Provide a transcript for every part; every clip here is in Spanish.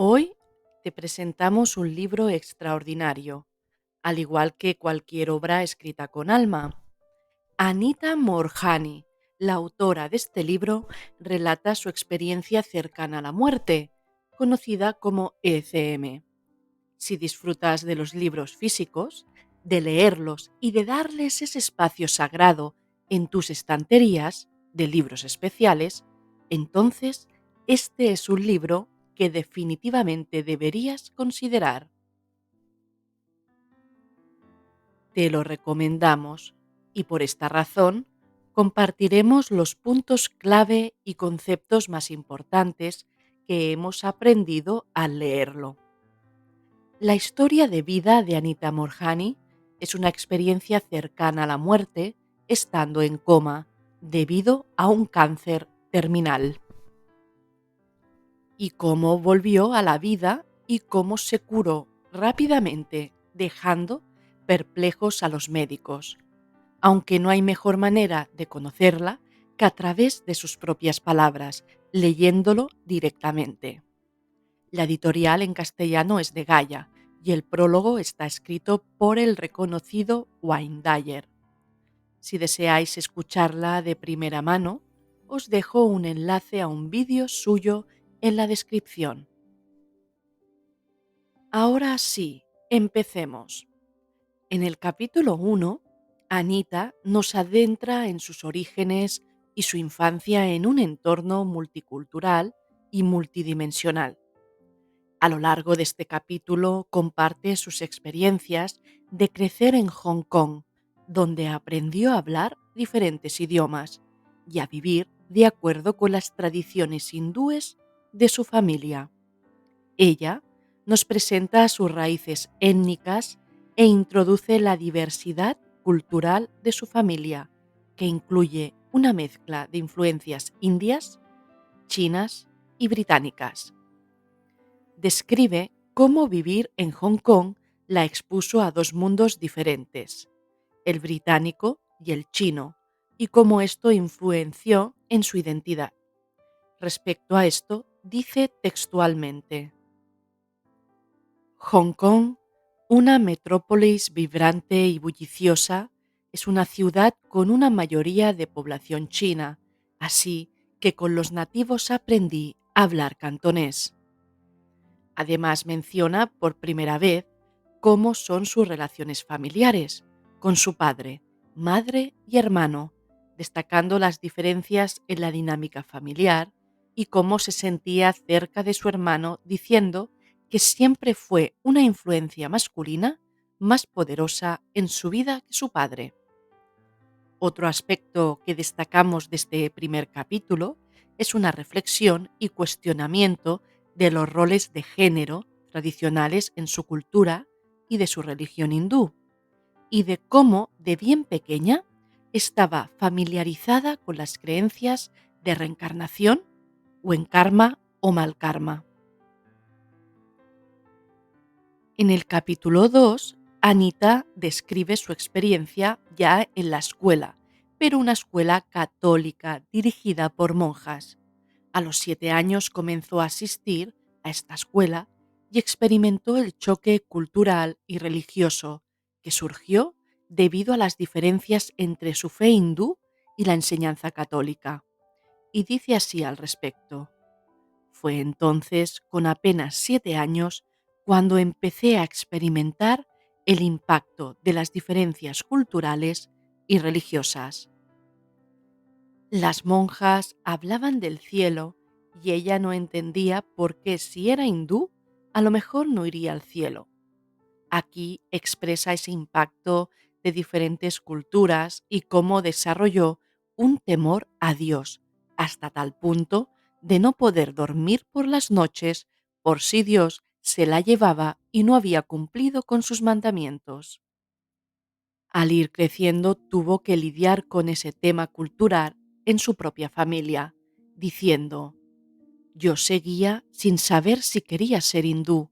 Hoy te presentamos un libro extraordinario, al igual que cualquier obra escrita con alma. Anita Moorjani, la autora de este libro, relata su experiencia cercana a la muerte, conocida como ECM. Si disfrutas de los libros físicos, de leerlos y de darles ese espacio sagrado en tus estanterías de libros especiales, entonces este es un libro que definitivamente deberías considerar. Te lo recomendamos y por esta razón compartiremos los puntos clave y conceptos más importantes que hemos aprendido al leerlo. La historia de vida de Anita Moorjani es una experiencia cercana a la muerte estando en coma debido a un cáncer terminal. Y cómo volvió a la vida y cómo se curó rápidamente, dejando perplejos a los médicos, aunque no hay mejor manera de conocerla que a través de sus propias palabras, leyéndolo directamente. La editorial en castellano es de Gaia y el prólogo está escrito por el reconocido Wayne Dyer. Si deseáis escucharla de primera mano, os dejo un enlace a un vídeo suyo en la descripción. Ahora sí, empecemos. En el capítulo 1, Anita nos adentra en sus orígenes y su infancia en un entorno multicultural y multidimensional. A lo largo de este capítulo comparte sus experiencias de crecer en Hong Kong, donde aprendió a hablar diferentes idiomas y a vivir de acuerdo con las tradiciones hindúes de su familia. Ella nos presenta sus raíces étnicas e introduce la diversidad cultural de su familia, que incluye una mezcla de influencias indias, chinas y británicas. Describe cómo vivir en Hong Kong la expuso a dos mundos diferentes, el británico y el chino, y cómo esto influenció en su identidad. Respecto a esto, dice textualmente: Hong Kong, una metrópolis vibrante y bulliciosa, es una ciudad con una mayoría de población china, así que con los nativos aprendí a hablar cantonés. Además menciona por primera vez cómo son sus relaciones familiares con su padre, madre y hermano, destacando las diferencias en la dinámica familiar y cómo se sentía cerca de su hermano, diciendo que siempre fue una influencia masculina más poderosa en su vida que su padre. Otro aspecto que destacamos de este primer capítulo es una reflexión y cuestionamiento de los roles de género tradicionales en su cultura y de su religión hindú, y de cómo de bien pequeña estaba familiarizada con las creencias de reencarnación o en karma o mal karma. En el capítulo 2, Anita describe su experiencia ya en la escuela, pero una escuela católica dirigida por monjas. A los 7 años comenzó a asistir a esta escuela y experimentó el choque cultural y religioso que surgió debido a las diferencias entre su fe hindú y la enseñanza católica. Y dice así al respecto: fue entonces, con apenas 7 años, cuando empecé a experimentar el impacto de las diferencias culturales y religiosas. Las monjas hablaban del cielo y ella no entendía por qué, si era hindú, a lo mejor no iría al cielo. Aquí expresa ese impacto de diferentes culturas y cómo desarrolló un temor a Dios, hasta tal punto de no poder dormir por las noches por si Dios se la llevaba y no había cumplido con sus mandamientos. Al ir creciendo tuvo que lidiar con ese tema cultural en su propia familia, diciendo: yo seguía sin saber si quería ser hindú,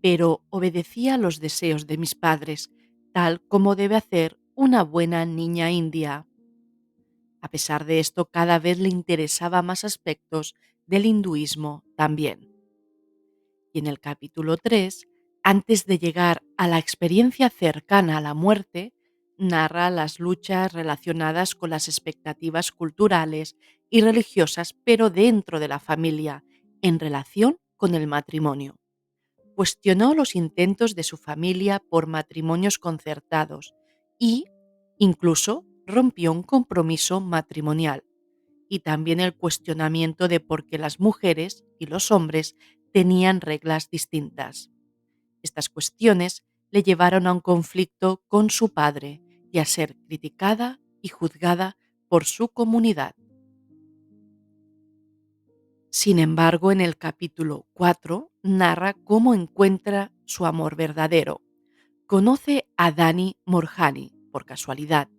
pero obedecía los deseos de mis padres, tal como debe hacer una buena niña india. A pesar de esto, cada vez le interesaba más aspectos del hinduismo también. Y en el capítulo 3, antes de llegar a la experiencia cercana a la muerte, narra las luchas relacionadas con las expectativas culturales y religiosas, pero dentro de la familia, en relación con el matrimonio. Cuestionó los intentos de su familia por matrimonios concertados y, incluso, rompió un compromiso matrimonial, y también el cuestionamiento de por qué las mujeres y los hombres tenían reglas distintas. Estas cuestiones le llevaron a un conflicto con su padre y a ser criticada y juzgada por su comunidad. Sin embargo, en el capítulo 4 narra cómo encuentra su amor verdadero. Conoce a Dani Morjani por casualidad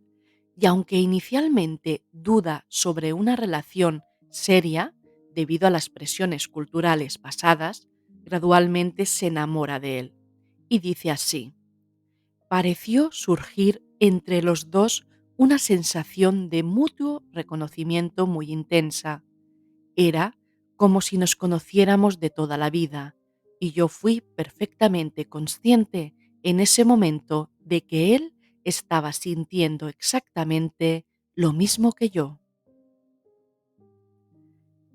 y aunque inicialmente duda sobre una relación seria debido a las presiones culturales pasadas, gradualmente se enamora de él. Y dice así: pareció surgir entre los dos una sensación de mutuo reconocimiento muy intensa. Era como si nos conociéramos de toda la vida, y yo fui perfectamente consciente en ese momento de que él estaba sintiendo exactamente lo mismo que yo.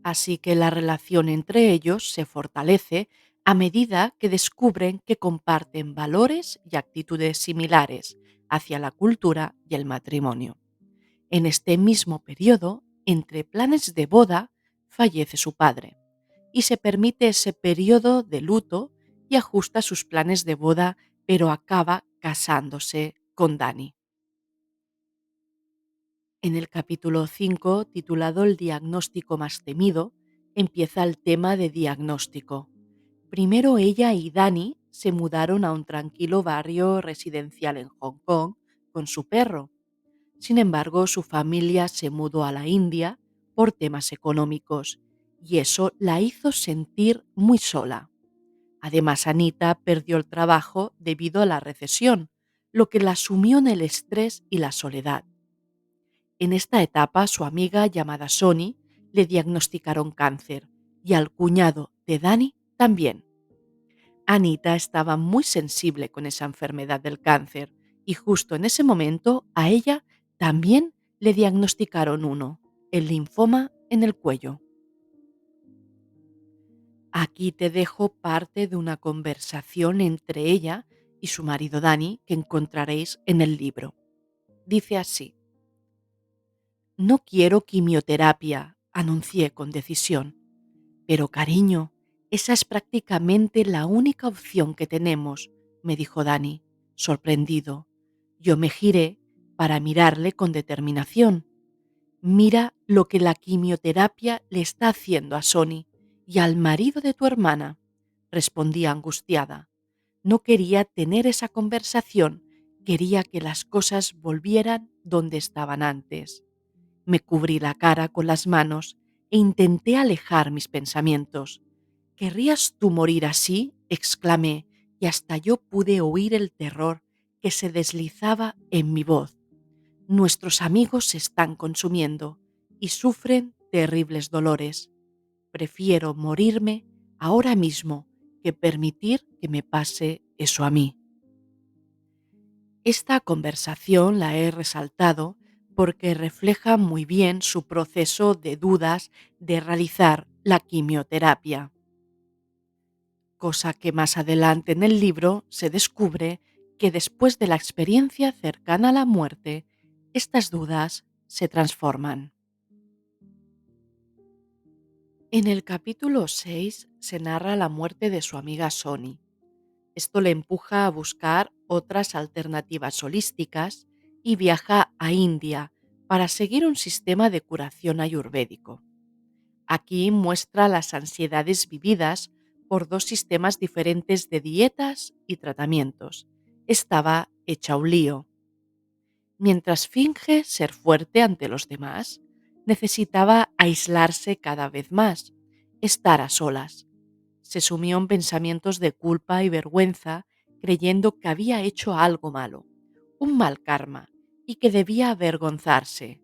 Así que la relación entre ellos se fortalece a medida que descubren que comparten valores y actitudes similares hacia la cultura y el matrimonio. En este mismo periodo, entre planes de boda, fallece su padre y se permite ese periodo de luto y ajusta sus planes de boda, pero acaba casándose con Dani. En el capítulo 5, titulado El diagnóstico más temido, empieza el tema de diagnóstico. Primero ella y Dani se mudaron a un tranquilo barrio residencial en Hong Kong con su perro. Sin embargo, su familia se mudó a la India por temas económicos y eso la hizo sentir muy sola. Además, Anita perdió el trabajo debido a la recesión, lo que la sumió en el estrés y la soledad. En esta etapa, su amiga llamada Sony le diagnosticaron cáncer y al cuñado de Dani también. Anita estaba muy sensible con esa enfermedad del cáncer y justo en ese momento a ella también le diagnosticaron uno, el linfoma en el cuello. Aquí te dejo parte de una conversación entre ella y su marido Dani que encontraréis en el libro. Dice así: no quiero quimioterapia, anuncié con decisión. Pero cariño, esa es prácticamente la única opción que tenemos, me dijo Dani, sorprendido. Yo me giré para mirarle con determinación. Mira lo que la quimioterapia le está haciendo a Sony y al marido de tu hermana, respondí angustiada. No quería tener esa conversación, quería que las cosas volvieran donde estaban antes. Me cubrí la cara con las manos e intenté alejar mis pensamientos. ¿Querrías tú morir así?, exclamé, y hasta yo pude oír el terror que se deslizaba en mi voz. Nuestros amigos se están consumiendo y sufren terribles dolores. Prefiero morirme ahora mismo que permitir que me pase eso a mí. Esta conversación la he resaltado porque refleja muy bien su proceso de dudas de realizar la quimioterapia, cosa que más adelante en el libro se descubre que después de la experiencia cercana a la muerte, estas dudas se transforman. En el capítulo 6 se narra la muerte de su amiga Sony. Esto le empuja a buscar otras alternativas holísticas y viaja a India para seguir un sistema de curación ayurvédico. Aquí muestra las ansiedades vividas por dos sistemas diferentes de dietas y tratamientos. Estaba hecha un lío. Mientras finge ser fuerte ante los demás, necesitaba aislarse cada vez más, estar a solas. Se sumió en pensamientos de culpa y vergüenza, creyendo que había hecho algo malo, un mal karma, y que debía avergonzarse.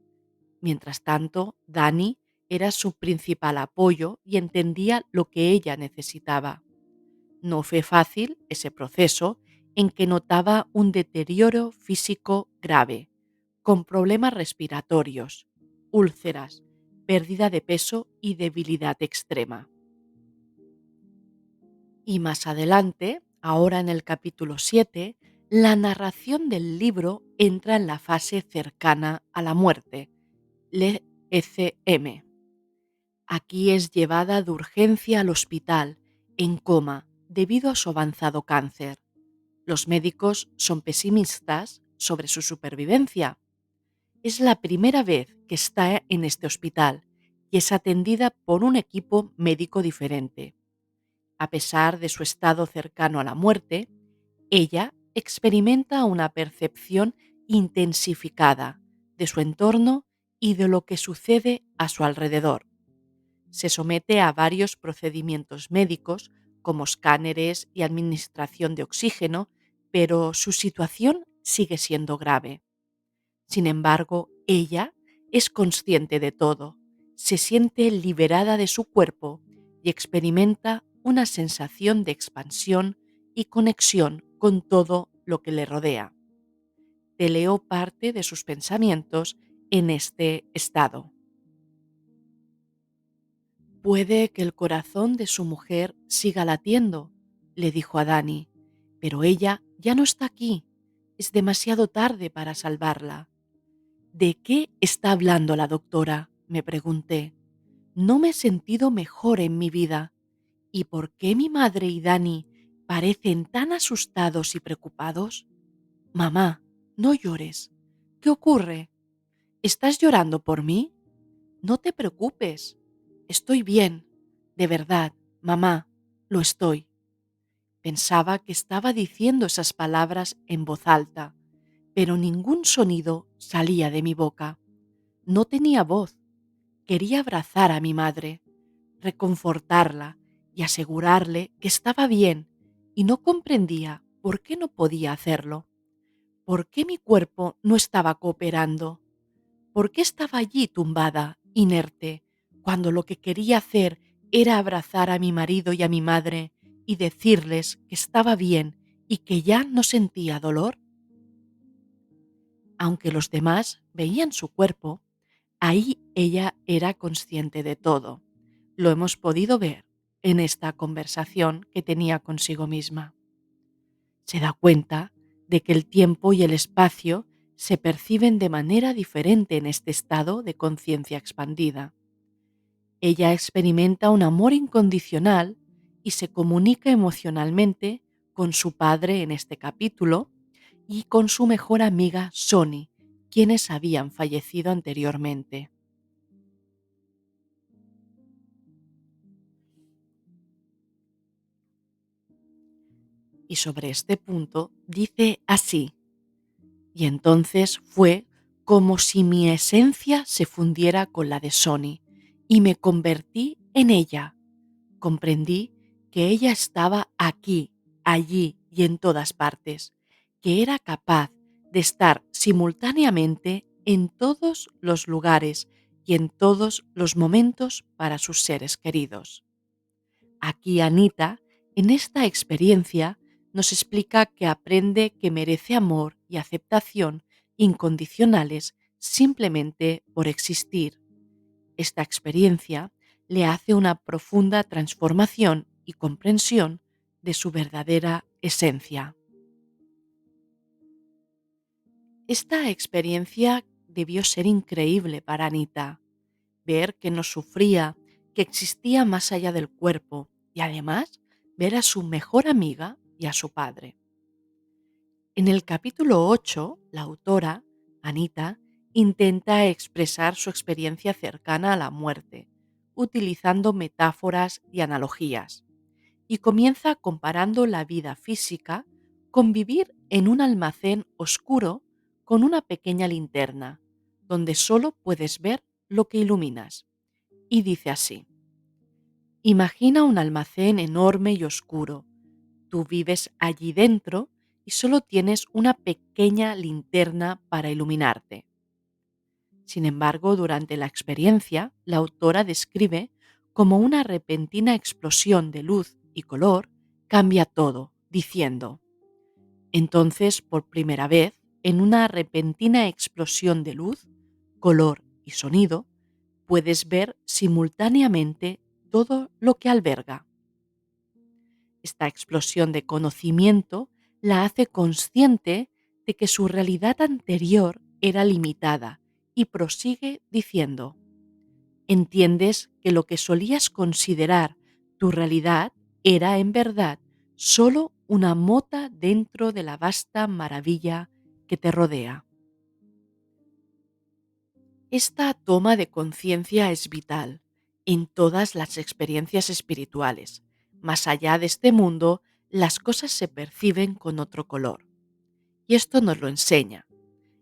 Mientras tanto, Dani era su principal apoyo y entendía lo que ella necesitaba. No fue fácil ese proceso en que notaba un deterioro físico grave, con problemas respiratorios, úlceras, pérdida de peso y debilidad extrema. Y más adelante, ahora en el capítulo 7, la narración del libro entra en la fase cercana a la muerte, le ECM. Aquí es llevada de urgencia al hospital, en coma, debido a su avanzado cáncer. Los médicos son pesimistas sobre su supervivencia. Es la primera vez que está en este hospital y es atendida por un equipo médico diferente. A pesar de su estado cercano a la muerte, ella experimenta una percepción intensificada de su entorno y de lo que sucede a su alrededor. Se somete a varios procedimientos médicos, como escáneres y administración de oxígeno, pero su situación sigue siendo grave. Sin embargo, ella es consciente de todo, se siente liberada de su cuerpo y experimenta una sensación de expansión y conexión con todo lo que le rodea. Te leo parte de sus pensamientos en este estado. Puede que el corazón de su mujer siga latiendo, le dijo a Dani, pero ella ya no está aquí. Es demasiado tarde para salvarla. ¿De qué está hablando la doctora?, me pregunté. No me he sentido mejor en mi vida. ¿Y por qué mi madre y Dani parecen tan asustados y preocupados? Mamá, no llores. ¿Qué ocurre? ¿Estás llorando por mí? No te preocupes. Estoy bien. De verdad, mamá, lo estoy. Pensaba que estaba diciendo esas palabras en voz alta, pero ningún sonido salía de mi boca. No tenía voz. Quería abrazar a mi madre, reconfortarla y asegurarle que estaba bien, y no comprendía por qué no podía hacerlo. ¿Por qué mi cuerpo no estaba cooperando? ¿Por qué estaba allí tumbada, inerte, cuando lo que quería hacer era abrazar a mi marido y a mi madre y decirles que estaba bien y que ya no sentía dolor? Aunque los demás veían su cuerpo, ahí ella era consciente de todo. Lo hemos podido ver en esta conversación que tenía consigo misma. Se da cuenta de que el tiempo y el espacio se perciben de manera diferente en este estado de conciencia expandida. Ella experimenta un amor incondicional y se comunica emocionalmente con su padre en este capítulo y con su mejor amiga Sony, quienes habían fallecido anteriormente. Y sobre este punto dice así: y entonces fue como si mi esencia se fundiera con la de Sony y me convertí en ella. Comprendí que ella estaba aquí, allí y en todas partes, que era capaz de estar simultáneamente en todos los lugares y en todos los momentos para sus seres queridos. Aquí Anita, en esta experiencia, nos explica que aprende que merece amor y aceptación incondicionales simplemente por existir. Esta experiencia le hace una profunda transformación y comprensión de su verdadera esencia. Esta experiencia debió ser increíble para Anita, ver que no sufría, que existía más allá del cuerpo y además ver a su mejor amiga y a su padre. En el capítulo 8, la autora, Anita, intenta expresar su experiencia cercana a la muerte, utilizando metáforas y analogías, y comienza comparando la vida física con vivir en un almacén oscuro con una pequeña linterna, donde solo puedes ver lo que iluminas. Y dice así: imagina un almacén enorme y oscuro. Tú vives allí dentro y solo tienes una pequeña linterna para iluminarte. Sin embargo, durante la experiencia, la autora describe como una repentina explosión de luz y color cambia todo, diciendo: entonces, por primera vez, en una repentina explosión de luz, color y sonido, puedes ver simultáneamente todo lo que alberga. Esta explosión de conocimiento la hace consciente de que su realidad anterior era limitada y prosigue diciendo: entiendes que lo que solías considerar tu realidad era en verdad solo una mota dentro de la vasta maravilla que te rodea. Esta toma de conciencia es vital en todas las experiencias espirituales. Más allá de este mundo, las cosas se perciben con otro color. Y esto nos lo enseña.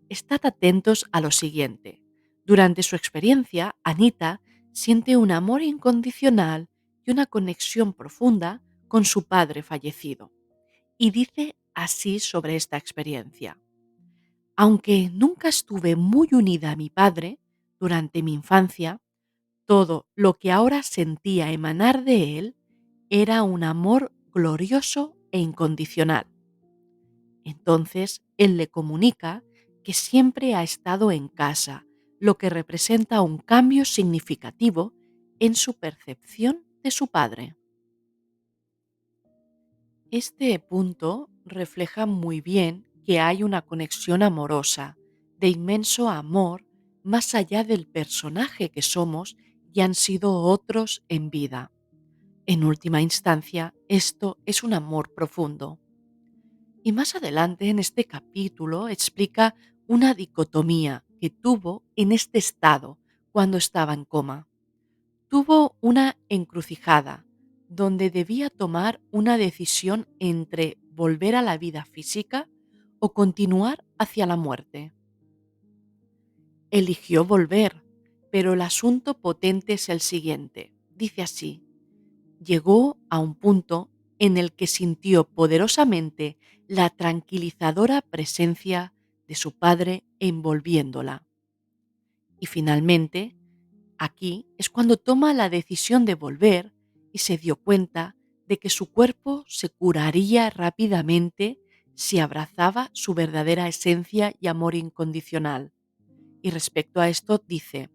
Estad atentos a lo siguiente. Durante su experiencia, Anita siente un amor incondicional y una conexión profunda con su padre fallecido. Y dice así sobre esta experiencia: aunque nunca estuve muy unida a mi padre durante mi infancia, todo lo que ahora sentía emanar de él era un amor glorioso e incondicional. Entonces él le comunica que siempre ha estado en casa, lo que representa un cambio significativo en su percepción de su padre. Este punto refleja muy bien que hay una conexión amorosa, de inmenso amor, más allá del personaje que somos y han sido otros en vida. En última instancia, esto es un amor profundo. Y más adelante en este capítulo explica una dicotomía que tuvo en este estado cuando estaba en coma. Tuvo una encrucijada donde debía tomar una decisión entre volver a la vida física o continuar hacia la muerte. Eligió volver, pero el asunto potente es el siguiente. Dice así: llegó a un punto en el que sintió poderosamente la tranquilizadora presencia de su padre envolviéndola. Y finalmente, aquí es cuando toma la decisión de volver y se dio cuenta de que su cuerpo se curaría rápidamente si abrazaba su verdadera esencia y amor incondicional. Y respecto a esto dice: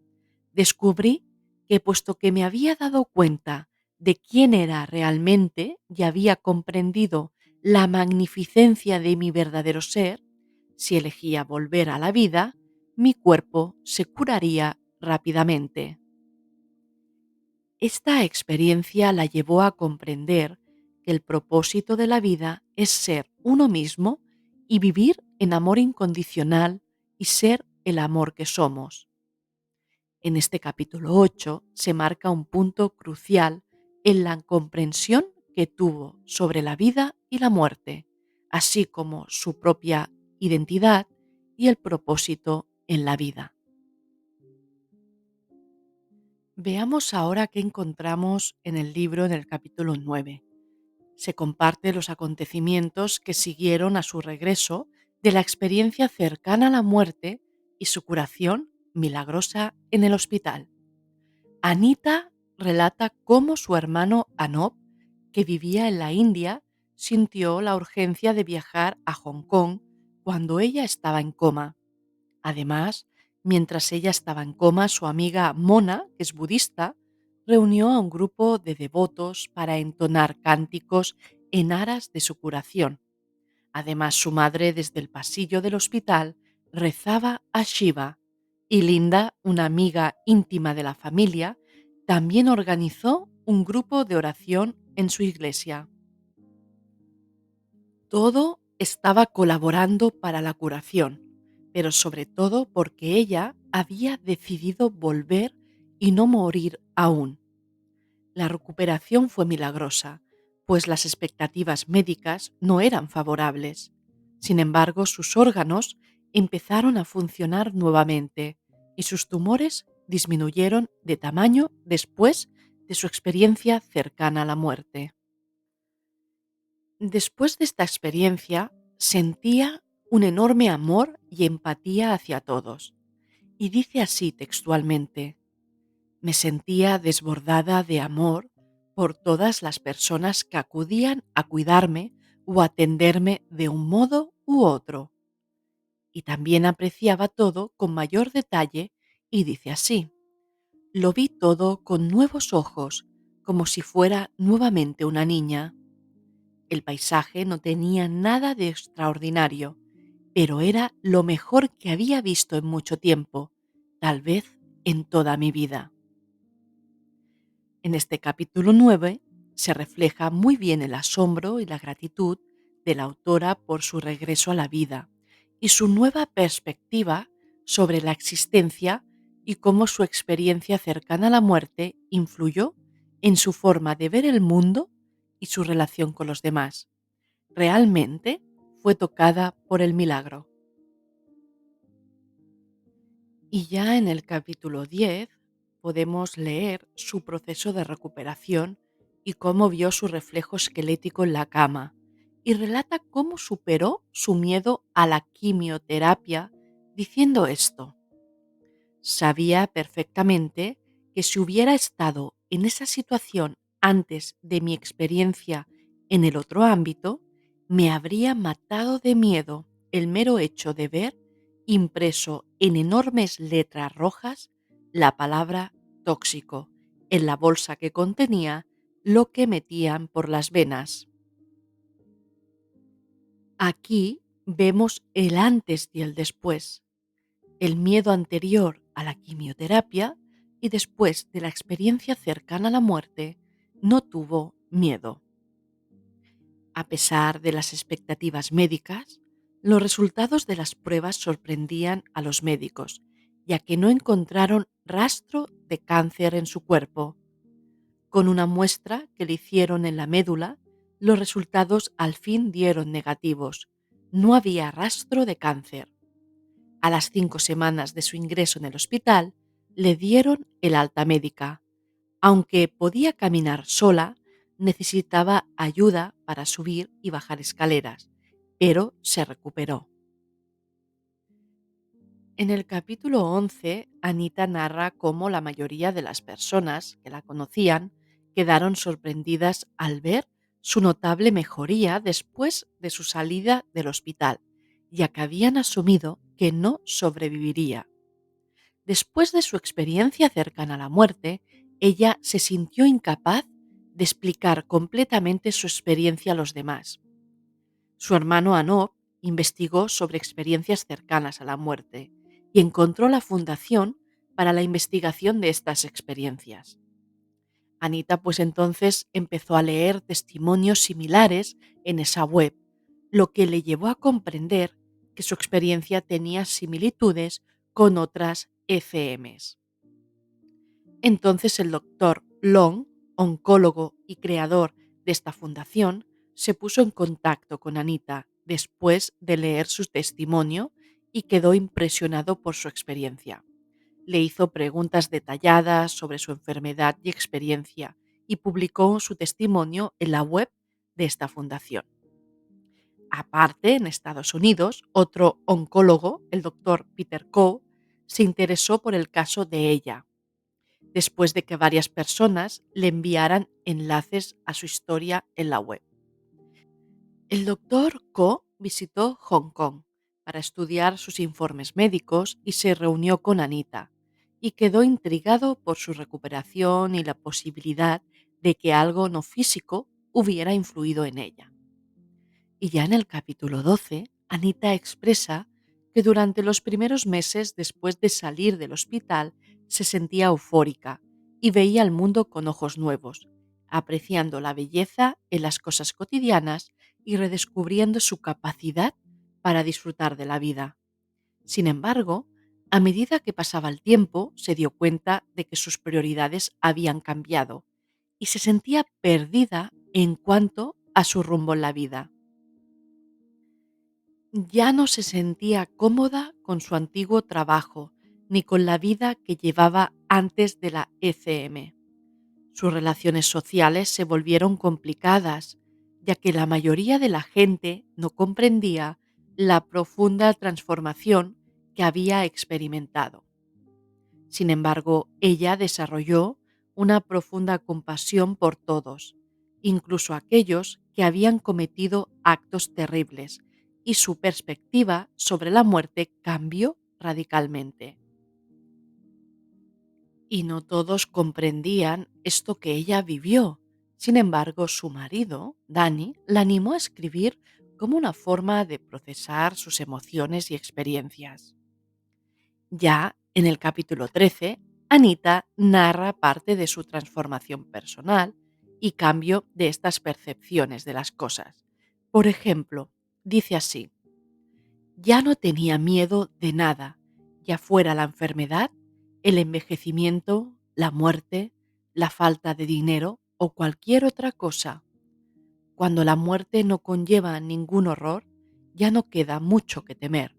descubrí que puesto que me había dado cuenta de quién era realmente y había comprendido la magnificencia de mi verdadero ser, si elegía volver a la vida, mi cuerpo se curaría rápidamente. Esta experiencia la llevó a comprender que el propósito de la vida es ser uno mismo y vivir en amor incondicional y ser el amor que somos. En este capítulo 8 se marca un punto crucial en la comprensión que tuvo sobre la vida y la muerte, así como su propia identidad y el propósito en la vida. Veamos ahora qué encontramos en el libro en el capítulo 9. Se comparte los acontecimientos que siguieron a su regreso de la experiencia cercana a la muerte y su curación milagrosa en el hospital. Anita relata cómo su hermano Anoop, que vivía en la India, sintió la urgencia de viajar a Hong Kong cuando ella estaba en coma. Además, mientras ella estaba en coma, su amiga Mona, que es budista, reunió a un grupo de devotos para entonar cánticos en aras de su curación. Además, su madre desde el pasillo del hospital rezaba a Shiva, y Linda, una amiga íntima de la familia, también organizó un grupo de oración en su iglesia. Todo estaba colaborando para la curación, pero sobre todo porque ella había decidido volver y no morir aún. La recuperación fue milagrosa, pues las expectativas médicas no eran favorables. Sin embargo, sus órganos empezaron a funcionar nuevamente y sus tumores disminuyeron de tamaño después de su experiencia cercana a la muerte. Después de esta experiencia, sentía un enorme amor y empatía hacia todos. Y dice así textualmente: me sentía desbordada de amor por todas las personas que acudían a cuidarme o atenderme de un modo u otro. Y también apreciaba todo con mayor detalle y dice así: lo vi todo con nuevos ojos, como si fuera nuevamente una niña. El paisaje no tenía nada de extraordinario, pero era lo mejor que había visto en mucho tiempo, tal vez en toda mi vida. En este capítulo 9 se refleja muy bien el asombro y la gratitud de la autora por su regreso a la vida y su nueva perspectiva sobre la existencia y cómo su experiencia cercana a la muerte influyó en su forma de ver el mundo y su relación con los demás. Realmente fue tocada por el milagro. Y ya en el capítulo 10 podemos leer su proceso de recuperación y cómo vio su reflejo esquelético en la cama, y relata cómo superó su miedo a la quimioterapia diciendo esto: sabía perfectamente que si hubiera estado en esa situación antes de mi experiencia en el otro ámbito, me habría matado de miedo el mero hecho de ver impreso en enormes letras rojas la palabra tóxico en la bolsa que contenía lo que metían por las venas. Aquí vemos el antes y el después, el miedo anterior a la quimioterapia, y después de la experiencia cercana a la muerte no tuvo miedo. A pesar de las expectativas médicas, los resultados de las pruebas sorprendían a los médicos, ya que no encontraron rastro de cáncer en su cuerpo. Con una muestra que le hicieron en la médula, los resultados al fin dieron negativos. No había rastro de cáncer. A las 5 semanas de su ingreso en el hospital, le dieron el alta médica. Aunque podía caminar sola, necesitaba ayuda para subir y bajar escaleras, pero se recuperó. En el capítulo 11, Anita narra cómo la mayoría de las personas que la conocían quedaron sorprendidas al ver su notable mejoría después de su salida del hospital, ya que habían asumido que no sobreviviría. Después de su experiencia cercana a la muerte, ella se sintió incapaz de explicar completamente su experiencia a los demás. Su hermano Anop investigó sobre experiencias cercanas a la muerte y encontró la fundación para la investigación de estas experiencias. Anita pues entonces empezó a leer testimonios similares en esa web, lo que le llevó a comprender que su experiencia tenía similitudes con otras ECMs. Entonces el doctor Long, oncólogo y creador de esta fundación, se puso en contacto con Anita después de leer su testimonio y quedó impresionado por su experiencia. Le hizo preguntas detalladas sobre su enfermedad y experiencia y publicó su testimonio en la web de esta fundación. Aparte, en Estados Unidos, otro oncólogo, el doctor Peter Coe, se interesó por el caso de ella, después de que varias personas le enviaran enlaces a su historia en la web. El doctor Ko visitó Hong Kong para estudiar sus informes médicos y se reunió con Anita, y quedó intrigado por su recuperación y la posibilidad de que algo no físico hubiera influido en ella. Y ya en el capítulo 12, Anita expresa que durante los primeros meses después de salir del hospital se sentía eufórica y veía el mundo con ojos nuevos, apreciando la belleza en las cosas cotidianas y redescubriendo su capacidad para disfrutar de la vida. Sin embargo, a medida que pasaba el tiempo, se dio cuenta de que sus prioridades habían cambiado y se sentía perdida en cuanto a su rumbo en la vida. Ya no se sentía cómoda con su antiguo trabajo ni con la vida que llevaba antes de la ECM. Sus relaciones sociales se volvieron complicadas, ya que la mayoría de la gente no comprendía la profunda transformación que había experimentado. Sin embargo, ella desarrolló una profunda compasión por todos, incluso aquellos que habían cometido actos terribles, y su perspectiva sobre la muerte cambió radicalmente. Y no todos comprendían esto que ella vivió. Sin embargo, su marido, Danny, la animó a escribir como una forma de procesar sus emociones y experiencias. Ya en el capítulo 13, Anita narra parte de su transformación personal y cambio de estas percepciones de las cosas. Por ejemplo, dice así: ya no tenía miedo de nada, ya fuera la enfermedad, el envejecimiento, la muerte, la falta de dinero o cualquier otra cosa. Cuando la muerte no conlleva ningún horror, ya no queda mucho que temer.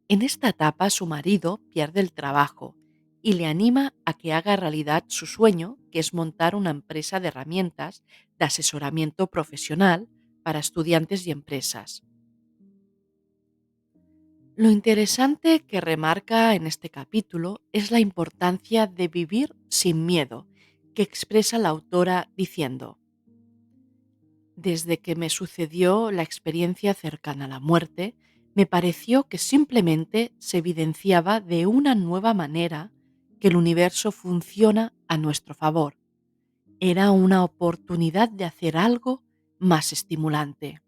En esta etapa su marido pierde el trabajo y le anima a que haga realidad su sueño, que es montar una empresa de herramientas de asesoramiento profesional para estudiantes y empresas. Lo interesante que remarca en este capítulo es la importancia de vivir sin miedo, que expresa la autora diciendo: desde que me sucedió la experiencia cercana a la muerte, me pareció que simplemente se evidenciaba de una nueva manera que el universo funciona a nuestro favor. Era una oportunidad de hacer algo más estimulante.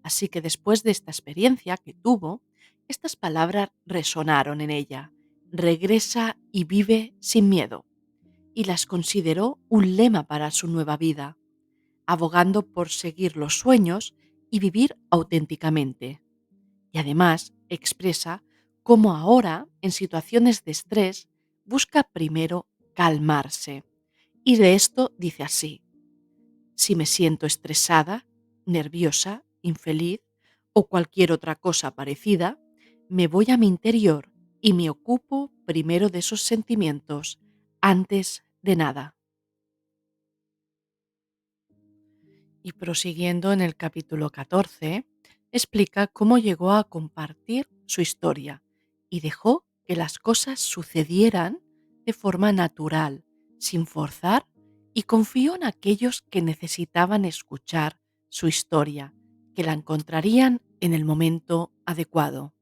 Así que después de esta experiencia que tuvo, estas palabras resonaron en ella: regresa y vive sin miedo, y las consideró un lema para su nueva vida, abogando por seguir los sueños y vivir auténticamente. Y además expresa cómo ahora, en situaciones de estrés, busca primero calmarse. Y de esto dice así: si me siento estresada, nerviosa, infeliz o cualquier otra cosa parecida, me voy a mi interior y me ocupo primero de esos sentimientos, antes de nada. Y prosiguiendo en el capítulo 14, explica cómo llegó a compartir su historia y dejó que las cosas sucedieran de forma natural, sin forzar, y confió en aquellos que necesitaban escuchar su historia, que la encontrarían en el momento adecuado.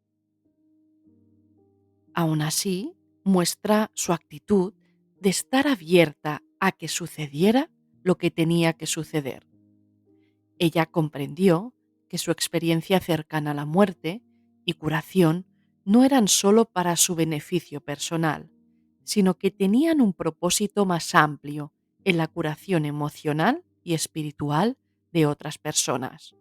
Aún así, muestra su actitud de estar abierta a que sucediera lo que tenía que suceder. Ella comprendió que su experiencia cercana a la muerte y curación no eran sólo para su beneficio personal, sino que tenían un propósito más amplio en la curación emocional y espiritual de otras personas.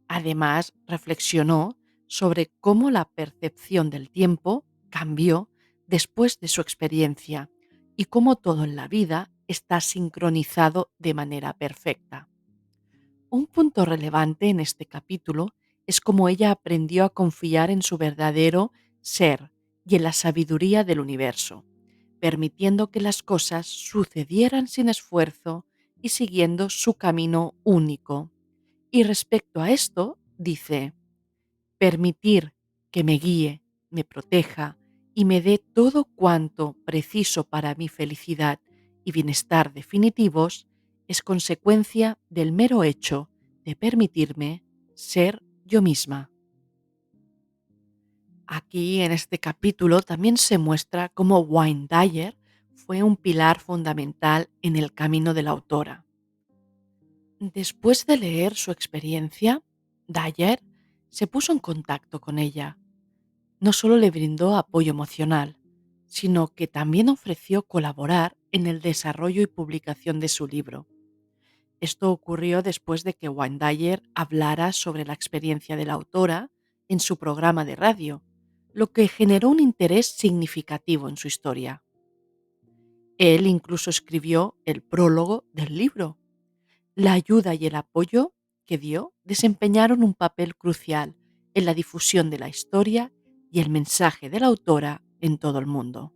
Además, reflexionó sobre cómo la percepción del tiempo cambió después de su experiencia y cómo todo en la vida está sincronizado de manera perfecta. Un punto relevante en este capítulo es cómo ella aprendió a confiar en su verdadero ser y en la sabiduría del universo, permitiendo que las cosas sucedieran sin esfuerzo y siguiendo su camino único. Y respecto a esto, dice: permitir que me guíe, me proteja y me dé todo cuanto preciso para mi felicidad y bienestar definitivos es consecuencia del mero hecho de permitirme ser yo misma. Aquí en este capítulo también se muestra cómo Wayne Dyer fue un pilar fundamental en el camino de la autora. Después de leer su experiencia, Dyer se puso en contacto con ella. No solo le brindó apoyo emocional, sino que también ofreció colaborar en el desarrollo y publicación de su libro. Esto ocurrió después de que Dyer hablara sobre la experiencia de la autora en su programa de radio, lo que generó un interés significativo en su historia. Él incluso escribió el prólogo del libro. La ayuda y el apoyo que dio desempeñaron un papel crucial en la difusión de la historia y el mensaje de la autora en todo el mundo.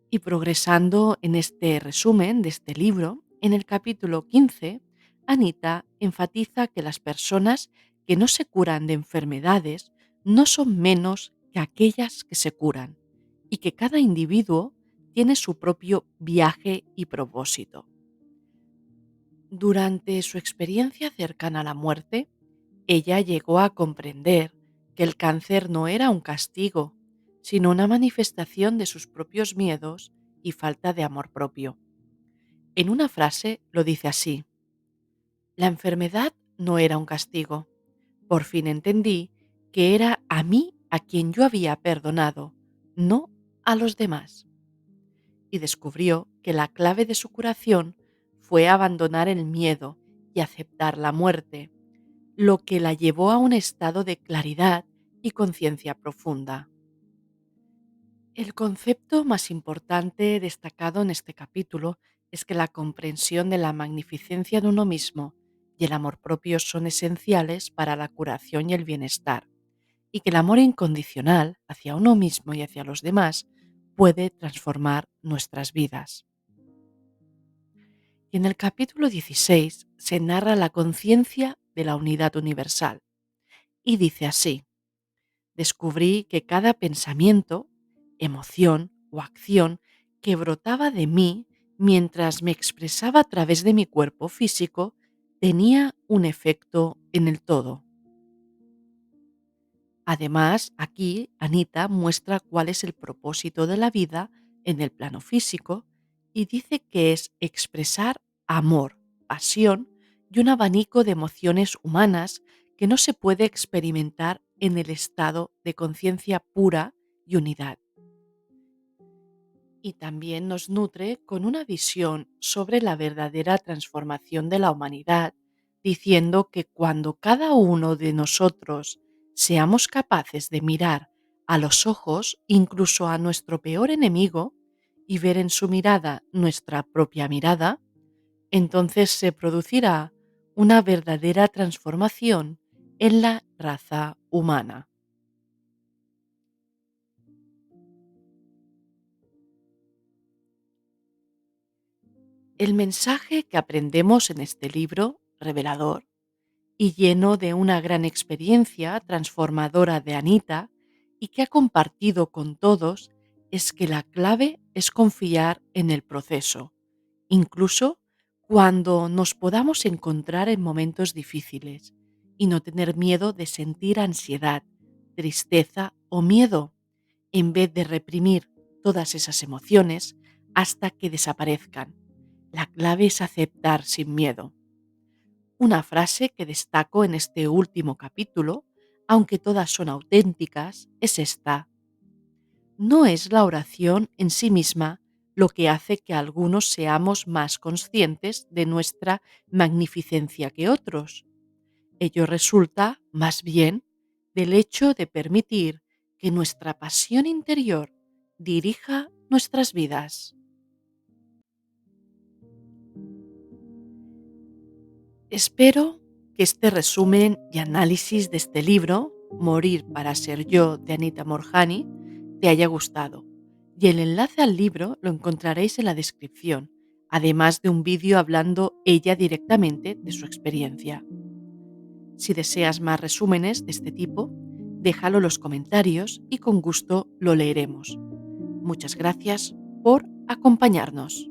Y progresando en este resumen de este libro, en el capítulo 15, Anita enfatiza que las personas que no se curan de enfermedades no son menos que aquellas que se curan, y que cada individuo tiene su propio viaje y propósito. Durante su experiencia cercana a la muerte, ella llegó a comprender que el cáncer no era un castigo, sino una manifestación de sus propios miedos y falta de amor propio. En una frase lo dice así: la enfermedad no era un castigo. Por fin entendí que era a mí a quien yo había perdonado, no a los demás. Y descubrió que la clave de su curación fue abandonar el miedo y aceptar la muerte, lo que la llevó a un estado de claridad y conciencia profunda. El concepto más importante destacado en este capítulo es que la comprensión de la magnificencia de uno mismo y el amor propio son esenciales para la curación y el bienestar, y que el amor incondicional hacia uno mismo y hacia los demás puede transformar nuestras vidas. Y en el capítulo 16 se narra la conciencia de la unidad universal, y dice así: descubrí que cada pensamiento, emoción o acción que brotaba de mí mientras me expresaba a través de mi cuerpo físico tenía un efecto en el todo. Además, aquí Anita muestra cuál es el propósito de la vida en el plano físico y dice que es expresar amor, pasión y un abanico de emociones humanas que no se puede experimentar en el estado de conciencia pura y unidad. Y también nos nutre con una visión sobre la verdadera transformación de la humanidad, diciendo que cuando cada uno de nosotros seamos capaces de mirar a los ojos incluso a nuestro peor enemigo y ver en su mirada nuestra propia mirada, entonces se producirá una verdadera transformación en la raza humana. El mensaje que aprendemos en este libro, revelador y lleno de una gran experiencia transformadora de Anita y que ha compartido con todos, es que la clave es confiar en el proceso, incluso cuando nos podamos encontrar en momentos difíciles, y no tener miedo de sentir ansiedad, tristeza o miedo, en vez de reprimir todas esas emociones hasta que desaparezcan. La clave es aceptar sin miedo. Una frase que destaco en este último capítulo, aunque todas son auténticas, es esta: no es la oración en sí misma lo que hace que algunos seamos más conscientes de nuestra magnificencia que otros. Ello resulta, más bien, del hecho de permitir que nuestra pasión interior dirija nuestras vidas. Espero que este resumen y análisis de este libro, Morir para ser yo, de Anita Morjani, te haya gustado. Y el enlace al libro lo encontraréis en la descripción, además de un vídeo hablando ella directamente de su experiencia. Si deseas más resúmenes de este tipo, déjalo en los comentarios y con gusto lo leeremos. Muchas gracias por acompañarnos.